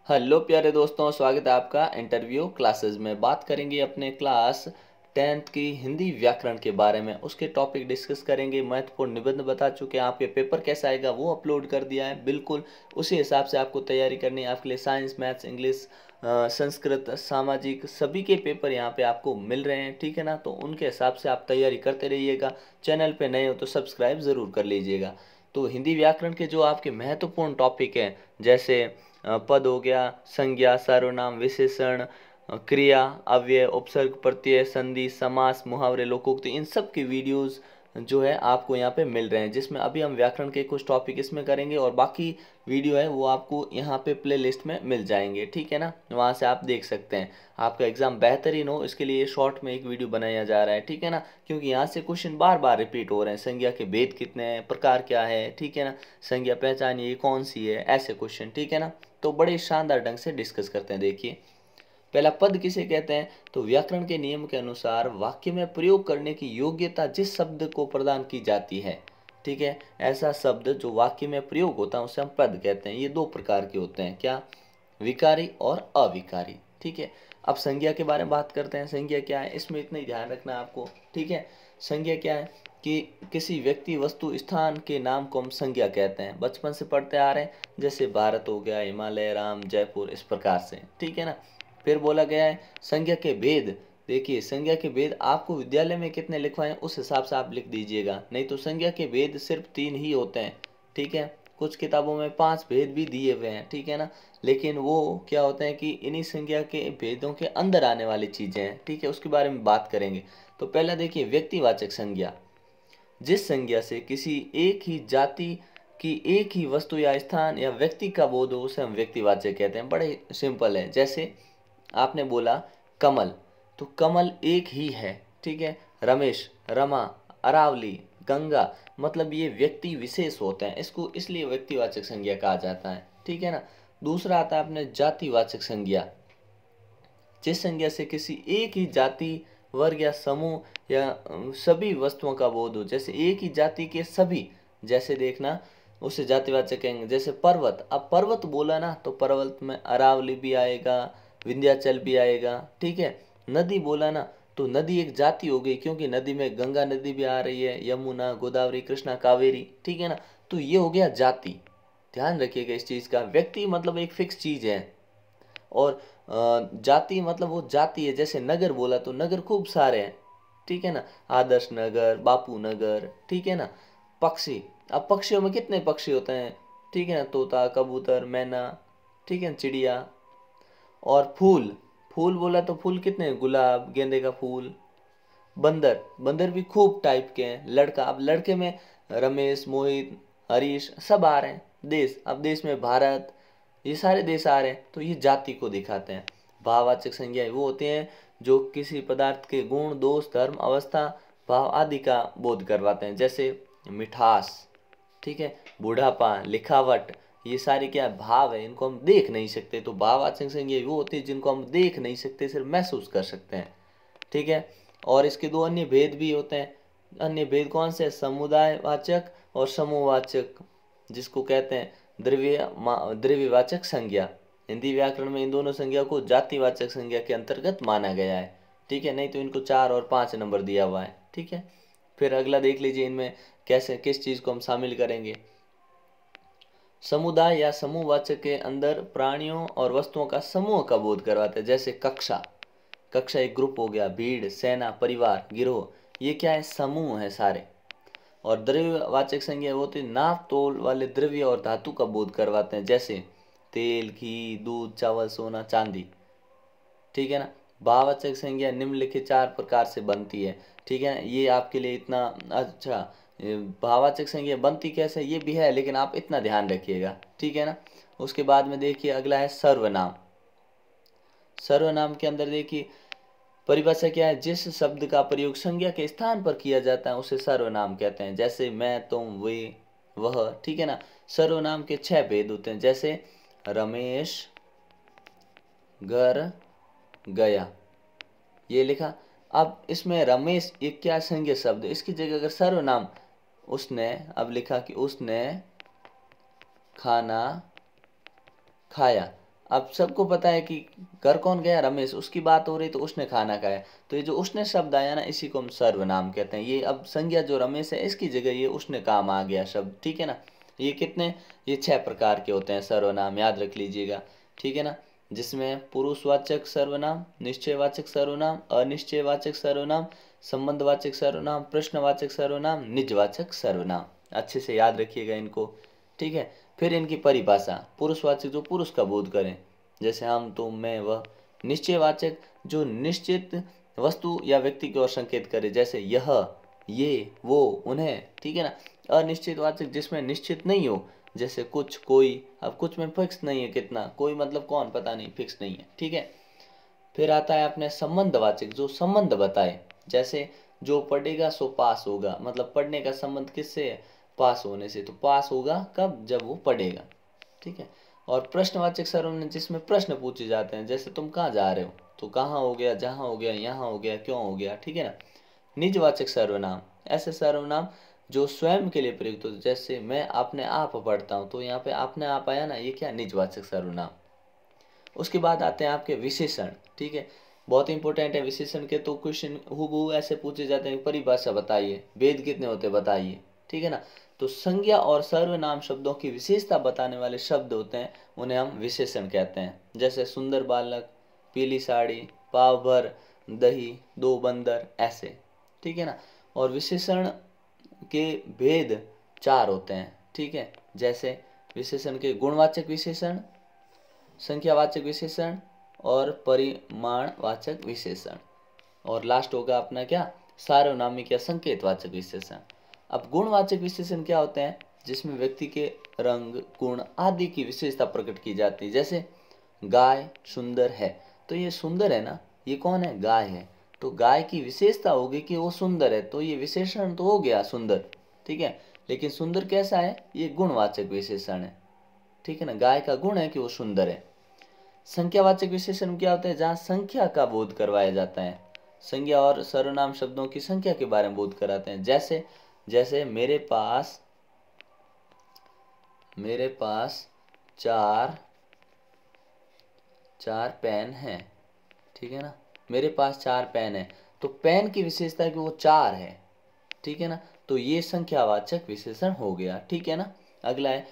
Hello प्यारे दोस्तों, स्वागत है आपका इंटरव्यू क्लासेस में। बात करेंगे अपने क्लास 10th की हिंदी व्याकरण के बारे में। उसके टॉपिक डिस्कस करेंगे। महत्वपूर्ण निबंध बता चुके हैं, आपके पेपर कैसा आएगा वो अपलोड कर दिया है। बिल्कुल उसी हिसाब से आपको तैयारी करनी है। आपके लिए साइंस, मैथ्स, इंग्लिश, संस्कृत, सामाजिक सभी के पेपर यहाँ पे आपको मिल रहे हैं, ठीक है ना। तो उनके हिसाब से आप तैयारी करते रहिएगा। चैनल पे नए हो तो सब्सक्राइब ज़रूर कर लीजिएगा। तो हिंदी व्याकरण के जो आपके महत्वपूर्ण टॉपिक हैं, जैसे पद हो गया, संज्ञा, सर्वनाम, विशेषण, क्रिया, अव्यय, उपसर्ग, प्रत्यय, संधि, समास, मुहावरे, लोकोक्ति, इन सब की वीडियोस जो है आपको यहाँ पे मिल रहे हैं। जिसमें अभी हम व्याकरण के कुछ टॉपिक इसमें करेंगे और बाकी वीडियो है वो आपको यहाँ पे प्ले लिस्ट में मिल जाएंगे, ठीक है ना। वहाँ से आप देख सकते हैं। आपका एग्जाम बेहतरीन हो इसके लिए शॉर्ट में एक वीडियो बनाया जा रहा है, ठीक है ना। क्योंकि यहाँ से क्वेश्चन बार बार रिपीट हो रहे हैं। संज्ञा के भेद कितने हैं, प्रकार क्या है, ठीक है ना। संज्ञा पहचान ये कौन सी है, ऐसे क्वेश्चन, ठीक है ना। तो बड़े शानदार ढंग से डिस्कस करते हैं। देखिए, पहला, पद किसे कहते हैं। तो व्याकरण के नियम के अनुसार वाक्य में प्रयोग करने की योग्यता जिस शब्द को प्रदान की जाती है, ठीक है, ऐसा शब्द जो वाक्य में प्रयोग होता है उसे हम पद कहते हैं। ये दो प्रकार के होते हैं, क्या, विकारी और अविकारी, ठीक है। अब संज्ञा के बारे में बात करते हैं। संज्ञा क्या है, इसमें इतना ही ध्यान रखना है आपको, ठीक है। संज्ञा क्या है कि किसी व्यक्ति, वस्तु, स्थान के नाम को हम संज्ञा कहते हैं। बचपन से पढ़ते आ रहे हैं, जैसे भारत हो गया, हिमालय, राम, जयपुर, इस प्रकार से, ठीक है ना। फिर बोला गया है संज्ञा के भेद। देखिए, संज्ञा के भेद आपको विद्यालय में कितने लिखवाएं उस हिसाब से आप लिख दीजिएगा। नहीं तो संज्ञा के भेद सिर्फ 3 ही होते हैं, ठीक है। कुछ किताबों में 5 भेद भी दिए हुए हैं, ठीक है ना। लेकिन वो क्या होते हैं कि इन्हीं संज्ञा के भेदों के अंदर आने वाली चीजें हैं, ठीक है। उसके बारे में बात करेंगे। तो पहला देखिए, व्यक्तिवाचक संज्ञा। जिस संज्ञा से किसी एक ही जाति की एक ही वस्तु या स्थान या व्यक्ति का बोध हो उसे हम व्यक्तिवाचक कहते हैं। बड़े सिंपल है। जैसे आपने बोला कमल, तो कमल एक ही है, ठीक है। रमेश, रमा, अरावली, गंगा, मतलब ये व्यक्ति विशेष होते हैं। इसको इसलिए व्यक्तिवाचक संज्ञा कहा जाता है, ठीक है ना। दूसरा आता है अपने जातिवाचक संज्ञा। जिस संज्ञा से किसी एक ही जाति, वर्ग या समूह या सभी वस्तुओं का बोध हो। जैसे एक ही जाति के सभी, जैसे देखना, उसे जातिवाचक कहेंगे। जैसे पर्वत, अब पर्वत बोला ना तो पर्वत में अरावली भी आएगा, विंध्याचल भी आएगा, ठीक है। नदी बोला ना तो नदी एक जाति हो गई, क्योंकि नदी में गंगा नदी भी आ रही है, यमुना, गोदावरी, कृष्णा, कावेरी, ठीक है ना। तो ये हो गया जाति। ध्यान रखिएगा इस चीज का। व्यक्ति मतलब एक फिक्स चीज है, और जाति मतलब वो जाति है। जैसे नगर बोला तो नगर खूब सारे हैं, ठीक है ना। आदर्श नगर, बापू नगर, ठीक है ना। पक्षी, अब पक्षियों में कितने पक्षी होते हैं, ठीक है ना। तोता, कबूतर, मैना, ठीक है, चिड़िया। और फूल, फूल बोला तो फूल कितने हैं, गुलाब, गेंदे का फूल। बंदर, बंदर भी खूब टाइप के हैं। लड़का, अब लड़के में रमेश, मोहित, हरीश सब आ रहे हैं। देश, अब देश में भारत, ये सारे देश आ रहे हैं। तो ये जाति को दिखाते हैं। भाववाचक संज्ञाएं वो होते हैं जो किसी पदार्थ के गुण, दोष, धर्म, अवस्था, भाव आदि का बोध करवाते हैं। जैसे मिठास, ठीक है, बूढ़ापा, लिखावट, ये सारे क्या भाव है, इनको हम देख नहीं सकते। तो भाववाचक संज्ञाएं वो होती है जिनको हम देख नहीं सकते, सिर्फ महसूस कर सकते हैं, ठीक है। और इसके दो अन्य भेद भी होते हैं। अन्य भेद कौन से, समुदायवाचक और समूहवाचक, जिसको कहते हैं द्रव्यवाचक संज्ञा। हिंदी व्याकरण में इन दोनों संज्ञा को जातिवाचक संज्ञा के अंतर्गत माना गया है, ठीक है। नहीं तो इनको 4 और 5 नंबर दिया हुआ है, ठीक है। फिर अगला देख लीजिए, इनमें कैसे किस चीज को हम शामिल करेंगे। समुदाय या समूहवाचक के अंदर प्राणियों और वस्तुओं का समूह का बोध करवाते हैं। जैसे कक्षा, कक्षा एक ग्रुप हो गया। भीड़, सेना, परिवार, गिरोह, ये क्या है, समूह है सारे। और द्रव्यवाचक संज्ञा वो होती है नाप तोल वाले द्रव्य और धातु का बोध करवाते हैं। जैसे तेल, घी, दूध, चावल, सोना, चांदी, ठीक है ना। भाववाचक संज्ञा निम्नलिखित 4 प्रकार से बनती है, ठीक है ना। ये आपके लिए इतना अच्छा, भाववाचक संज्ञा बनती कैसे ये भी है, लेकिन आप इतना ध्यान रखिएगा, ठीक है ना। उसके बाद में देखिए अगला है सर्वनाम। सर्वनाम के अंदर देखिए परिभाषा क्या है, जिस शब्द का प्रयोग संज्ञा के स्थान पर किया जाता है उसे सर्वनाम कहते हैं। जैसे मैं, तुम, वे, वह, ठीक है ना। सर्वनाम के 6 भेद होते हैं। जैसे रमेश घर गया, ये लिखा। अब इसमें रमेश एक क्या संज्ञा शब्द है, इसकी जगह अगर सर्वनाम उसने, अब लिखा कि उसने खाना खाया, अब सबको पता है कि घर कौन गया, रमेश, उसकी बात हो रही तो उसने खाना खाया। तो ये जो उसने शब्द आया ना, इसी को हम सर्वनाम कहते हैं। ये अब संज्ञा जो रमेश है इसकी जगह ये उसने काम आ गया शब्द, ठीक है ना। ये कितने, ये 6 प्रकार के होते हैं सर्वनाम, याद रख लीजिएगा, ठीक है ना। जिसमें पुरुषवाचक सर्वनाम, निश्चयवाचक सर्वनाम, अनिश्चयवाचक सर्वनाम, संबंधवाचक सर्वनाम, प्रश्नवाचक सर्वनाम, निजवाचक सर्वनाम। अच्छे से याद रखिएगा इनको, ठीक है। फिर इनकी परिभाषा, पुरुषवाचक जो पुरुष का बोध करें, जैसे हम, तुम, मैं, वह। निश्चयवाचक जो निश्चित वस्तु या व्यक्ति की ओर संकेत करे, जैसे यह, ये, वो, उन्हें, ठीक है ना। अनिश्चितवाचक जिसमें निश्चित नहीं हो, जैसे कुछ, कोई। अब कुछ में फिक्स नहीं है कितना, कोई मतलब कौन, पता नहीं, फिक्स नहीं है, ठीक है। फिर आता है अपने संबंधवाचक जो संबंध बताए, जैसे जो पढ़ेगा सो पास होगा, मतलब पढ़ने का संबंध किससे है, पास होने से। तो पास होगा कब, जब वो पढ़ेगा, ठीक है। और प्रश्नवाचक सर्वनाम जिसमें प्रश्न पूछे जाते हैं, जैसे तुम कहाँ जा रहे हो, तो कहाँ हो गया, जहाँ हो गया, यहाँ हो गया, क्यों हो गया, ठीक है ना। निजवाचक सर्वनाम ऐसे सर्वनाम जो स्वयं के लिए प्रयुक्त होते, जैसे मैं अपने आप पढ़ता हूँ, तो यहाँ पे अपने आप आया ना, ये क्या, निजवाचक सर्वनाम। उसके बाद आते हैं आपके विशेषण, ठीक है, बहुत इंपॉर्टेंट है विशेषण के। तो क्वेश्चन हूबहू ऐसे पूछे जाते हैं, परिभाषा बताइए, वेद कितने होते बताइए, ठीक है ना। तो संज्ञा और सर्वनाम शब्दों की विशेषता बताने वाले शब्द होते हैं, उन्हें हम विशेषण कहते हैं। जैसे सुंदर बालक, पीली साड़ी, पाव भर दही, 2 बंदर, ऐसे, ठीक है ना। और विशेषण के भेद 4 होते हैं, ठीक है। जैसे विशेषण के गुणवाचक विशेषण, संख्यावाचक विशेषण और परिमाणवाचक विशेषण। और लास्ट होगा अपना क्या, सार्वनामिक या संकेतवाचक विशेषण। अब गुणवाचक विशेषण क्या होते हैं, जिसमें व्यक्ति के रंग, गुण आदि की विशेषता प्रकट की जाती है। जैसे गाय सुंदर है, तो ये सुंदर है ना, ये कौन है, गाय है। तो गाय की विशेषता होगी कि वो सुंदर है, तो ये विशेषण तो हो गया सुंदर, ठीक है। लेकिन सुंदर कैसा है, ये गुणवाचक विशेषण है, ठीक है ना। गाय का गुण है कि वो सुंदर है। संख्यावाचक विशेषण क्या होते हैं, जहाँ संख्या का बोध करवाया जाता है, संज्ञा और सर्वनाम शब्दों की संख्या के बारे में बोध कराते हैं। जैसे जैसे मेरे पास चार पेन हैं, ठीक है ना। मेरे पास 4 पेन है, तो पेन की विशेषता है कि वो 4 है, ठीक है ना। तो ये संख्यावाचक विशेषण हो गया, ठीक है ना। अगला है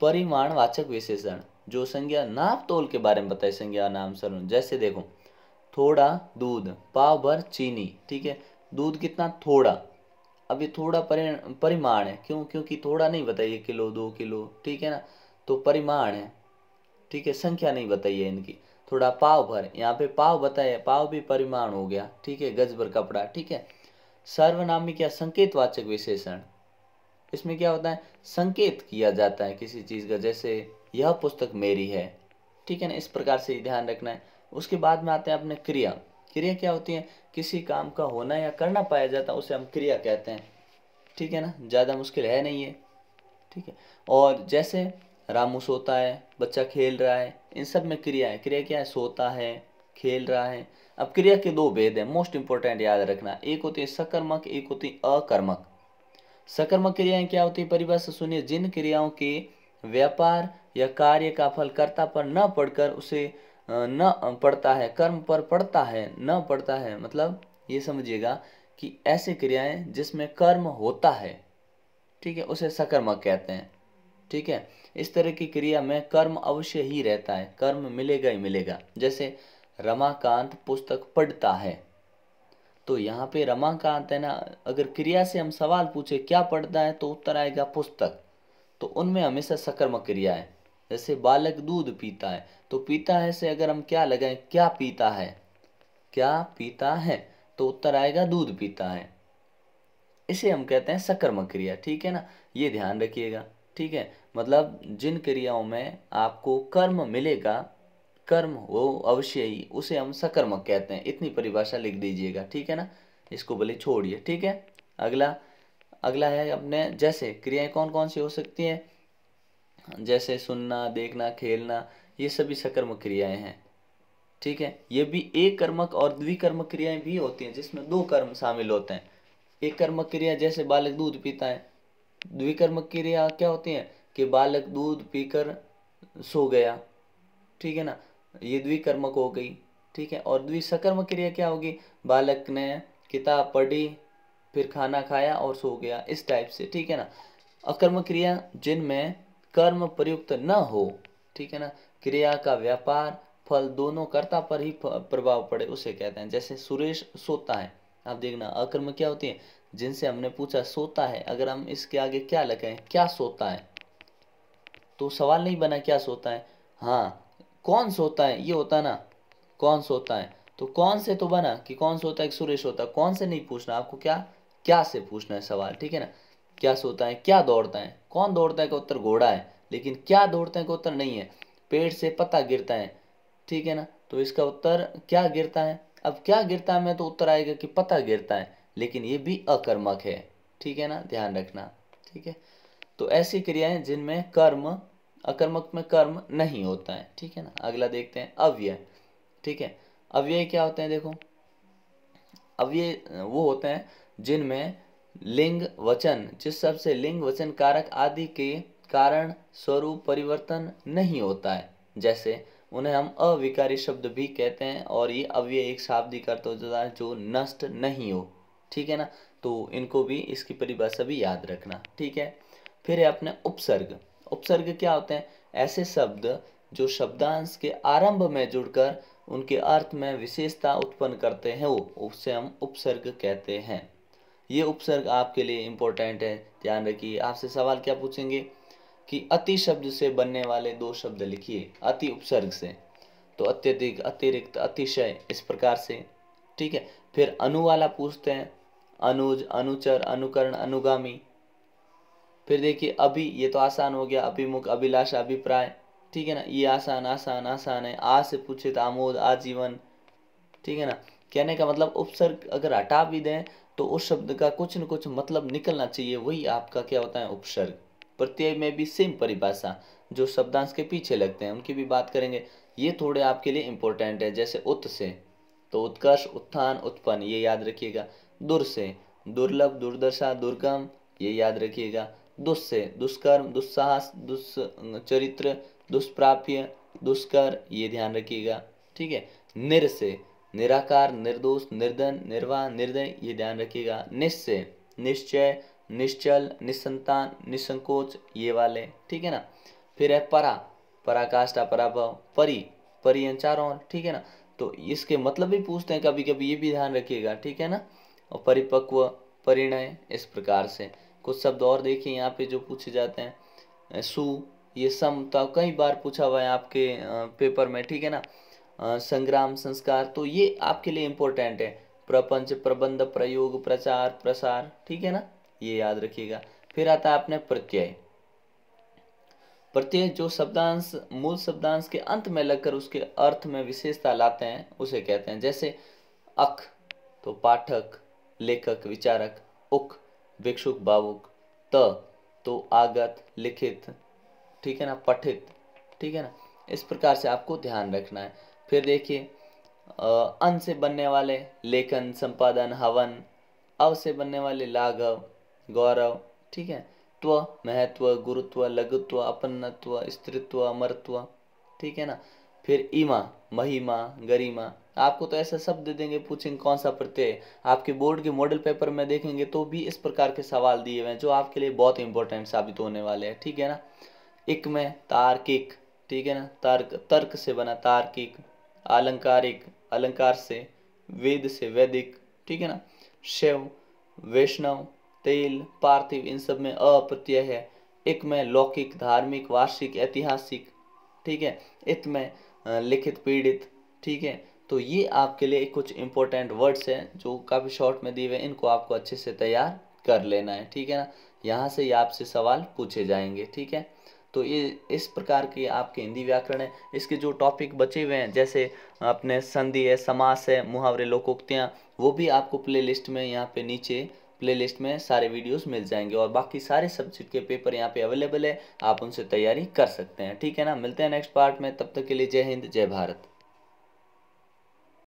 परिमाणवाचक विशेषण, जो संज्ञा नाप तोल के बारे में बताए, संज्ञा नाम सर्वनाम। जैसे देखो, थोड़ा दूध, पाव भर चीनी, ठीक है। दूध कितना, थोड़ा। अब ये थोड़ा परिमाण है, क्यों, क्योंकि थोड़ा नहीं बताइए, किलो, 2 किलो, ठीक है ना। तो परिमाण है, ठीक है, संख्या नहीं बताइए इनकी। थोड़ा पाव भर, यहाँ पे पाव बताया, पाव भी परिमाण हो गया, ठीक है। गज भर कपड़ा, ठीक है। सार्वनामिक या संकेतवाचक विशेषण, इसमें क्या होता है, संकेत किया जाता है किसी चीज़ का, जैसे यह पुस्तक मेरी है, ठीक है ना। इस प्रकार से ध्यान रखना है। उसके बाद में आते हैं अपने क्रिया। क्रिया क्या होती है, किसी काम का होना या करना पाया जाता है, उसे हम क्रिया कहते हैं, ठीक है ना। ज़्यादा मुश्किल है नहीं है, ठीक है। और जैसे रामू सोता है, बच्चा खेल रहा है, इन सब में क्रिया है। क्रिया क्या है, सोता है, खेल रहा है। अब क्रिया के 2 भेद हैं, मोस्ट इंपॉर्टेंट याद रखना, एक होती है सकर्मक, एक होती है अकर्मक। सकर्मक क्रियाएं क्या होती है, परिभाषा सुनिए, जिन क्रियाओं के व्यापार या कार्य का फल कर्ता पर न पड़कर उसे न पड़ता है, कर्म पर पड़ता है, न पड़ता है, मतलब ये समझिएगा कि ऐसी क्रियाएं जिसमें कर्म होता है, ठीक है, उसे सकर्मक कहते हैं, ठीक है। इस तरह की क्रिया में कर्म अवश्य ही रहता है, कर्म मिलेगा ही मिलेगा। जैसे रमाकांत पुस्तक पढ़ता है, तो यहाँ पे रमाकांत है ना, अगर क्रिया से हम सवाल पूछे क्या पढ़ता है, तो उत्तर आएगा पुस्तक। तो उनमें हमेशा सकर्मक क्रिया है। जैसे बालक दूध पीता है, तो पीता है से अगर हम क्या लगाएं, क्या पीता है, क्या पीता है, तो उत्तर आएगा दूध पीता है। इसे हम कहते हैं सकर्मक क्रिया, ठीक है ना। ये ध्यान रखिएगा, ठीक है। मतलब जिन क्रियाओं में आपको कर्म मिलेगा, कर्म हो अवश्य ही, उसे हम सकर्मक कहते हैं। इतनी परिभाषा लिख दीजिएगा, ठीक है ना। इसको भले छोड़िए, ठीक है। अगला अगला है अपने, जैसे क्रियाएं कौन कौन सी हो सकती हैं, जैसे सुनना, देखना, खेलना, ये सभी सकर्मक क्रियाएं हैं, ठीक है। ये भी एक कर्मक और द्विकर्मक क्रियाएं भी होती हैं, जिसमें 2 कर्म शामिल होते हैं। एक कर्मक क्रिया जैसे बालक दूध पीता है, द्विकर्मक क्रिया क्या होती है कि बालक दूध पीकर सो गया, ठीक है ना, ये द्विकर्मक हो गई, ठीक है। और द्विसकर्मक क्रिया क्या होगी, बालक ने किताब पढ़ी, फिर खाना खाया और सो गया, इस टाइप से, ठीक है ना। अकर्मक क्रिया जिनमें कर्म प्रयुक्त न हो, ठीक है ना, क्रिया का व्यापार फल दोनों कर्ता पर ही प्रभाव पड़े, उसे कहते हैं। जैसे सुरेश सोता है, आप देखना अकर्मक क्या होती है, जिनसे हमने पूछा सोता है, अगर हम इसके आगे क्या लगाएं, क्या सोता है, तो सवाल नहीं बना क्या सोता है, हाँ कौन सोता है ये होता ना, कौन सोता है, तो कौन से तो बना कि कौन सोता है, सुरेश सोता है, कौन से नहीं पूछना आपको, क्या क्या से पूछना है सवाल, ठीक है ना। क्या सोता है, क्या दौड़ता है, कौन दौड़ता है का उत्तर घोड़ा है, लेकिन क्या दौड़ता है का उत्तर नहीं है। पेड़ से पत्ता गिरता है, ठीक है ना, तो इसका उत्तर क्या गिरता है। अब क्या गिरता है में तो उत्तर आएगा कि पत्ता गिरता है, लेकिन ये भी अकर्मक है, ठीक है ना, ध्यान रखना, ठीक है। तो ऐसी क्रियाएं जिनमें कर्म, अकर्मक में कर्म नहीं होता है, ठीक है ना। अगला देखते हैं अव्यय, ठीक है। अव्यय क्या होते हैं, देखो अव्यय वो होते हैं जिनमें लिंग वचन, जिस शब्द से लिंग वचन कारक आदि के कारण स्वरूप परिवर्तन नहीं होता है, जैसे उन्हें हम अविकारी शब्द भी कहते हैं। और ये अव्यय एक शाब्दिक अर्थ होता है जो नष्ट नहीं हो, ठीक है ना, तो इनको भी, इसकी परिभाषा भी याद रखना, ठीक है। फिर है अपने उपसर्ग। उपसर्ग क्या होते हैं, ऐसे शब्द जो शब्दांश के आरंभ में जुड़कर उनके अर्थ में विशेषता उत्पन्न करते हैं, वो उससे हम उपसर्ग कहते हैं। ये उपसर्ग आपके लिए इम्पोर्टेंट है, ध्यान रखिए। आपसे सवाल क्या पूछेंगे कि अति शब्द से बनने वाले दो शब्द लिखिए, अति उपसर्ग से, तो अत्यधिक, अतिरिक्त, अतिशय, इस प्रकार से, ठीक है। फिर अनु वाला पूछते हैं, अनुज, अनुचर, अनुकरण, अनुगामी। फिर देखिए अभी, ये तो आसान हो गया, अभिमुख, अभिलाषा, अभिप्राय, ठीक है ना, ये आसान आसान आसान है। आ से पूछे तो आमोद, आजीवन, ठीक है ना। कहने का मतलब उपसर्ग अगर हटा भी दें तो उस शब्द का कुछ न कुछ मतलब निकलना चाहिए, वही आपका क्या होता है, उपसर्ग। प्रत्यय में भी सेम परिभाषा, जो शब्दांश के पीछे लगते हैं उनकी भी बात करेंगे, ये थोड़े आपके लिए इंपॉर्टेंट है। जैसे उत से तो उत्कर्ष, उत्थान, उत्पन्न, ये याद रखिएगा। दुर से दुर्लभ, दुर्दशा, दुर्गम, ये याद रखिएगा। दुस् से दुष्कर्म, दुस्साहस, दुष्चरित्र, दुष्प्राप्य, दुष्कर, ये ध्यान रखिएगा, ठीक है। निर से निराकार, निर्दोष, निर्धन, निर्वाह, निर्दय, ये ध्यान रखिएगा। निश से निश्चय, निश्चल, निसंतान, निसंकोच, ये वाले, ठीक है ना। फिर है परा, पराकाष्ठा, पराभव, परि, परियंचारों, ठीक है ना, तो इसके मतलब भी पूछते हैं कभी कभी, ये भी ध्यान रखिएगा, ठीक है ना। और परिपक्व, परिणय, इस प्रकार से। कुछ शब्द और देखिए यहाँ पे जो पूछे जाते हैं, सु, ये सम तो कई बार पूछा हुआ है आपके पेपर में, ठीक है ना। संग्राम, संस्कार, तो ये आपके लिए इम्पोर्टेंट है। प्रपंच, प्रबंध, प्रयोग, प्रचार, प्रसार, ठीक है ना, ये याद रखिएगा। फिर आता है अपने प्रत्यय। प्रत्यय जो शब्दांश मूल शब्दांश के अंत में लगकर उसके अर्थ में विशेषता लाते हैं, उसे कहते हैं। जैसे अक तो पाठक, लेखक, विचारक। उक भिक्षुक, भावुक। त तो आगत, लिखित, ठीक है ना, पठित, ठीक है ना, इस प्रकार से आपको ध्यान रखना है। फिर देखिए अन से बनने वाले लेखन, संपादन, हवन। अव से बनने वाले लाघव, गौरव, ठीक है। त्व महत्व, गुरुत्व, लघुत्व, अपन्नत्व, स्त्रीत्व, अमरत्व, ठीक है ना। फिर इमा महिमा, गरिमा। आपको तो ऐसा शब्द देंगे, पूछेंगे कौन सा प्रत्यय है। आपके बोर्ड के मॉडल पेपर में देखेंगे तो भी इस प्रकार के सवाल दिए हुए हैं जो आपके लिए बहुत इंपॉर्टेंट साबित होने वाले हैं, ठीक है ना। इक में तार्किक, ठीक है ना, तर्क, तर्क से बना तार्किक। अलंकारिक, अलंकार से। वेद से वैदिक, ठीक है ना। शैव, वैष्णव, तेल, पार्थिव, इन सब में अ प्रत्यय है। इक में लौकिक, धार्मिक, वार्षिक, ऐतिहासिक, ठीक है। इत में लिखित, पीड़ित, ठीक है। तो ये आपके लिए कुछ इंपॉर्टेंट वर्ड्स हैं जो काफ़ी शॉर्ट में दिए हुए हैं, इनको आपको अच्छे से तैयार कर लेना है, ठीक है ना। यहाँ से ही आपसे सवाल पूछे जाएंगे, ठीक है। तो ये इस प्रकार के आपके हिंदी व्याकरण है। इसके जो टॉपिक बचे हुए हैं जैसे अपने संधि है, समास है, मुहावरे, लोकोक्तियाँ, वो भी आपको प्लेलिस्ट में यहाँ पे नीचे प्लेलिस्ट में सारे वीडियोस मिल जाएंगे। और बाकी सारे सब्जेक्ट के पेपर यहाँ पे अवेलेबल है, आप उनसे तैयारी कर सकते हैं, ठीक है ना। मिलते हैं नेक्स्ट पार्ट में, तब तक के लिए जय हिंद, जय भारत।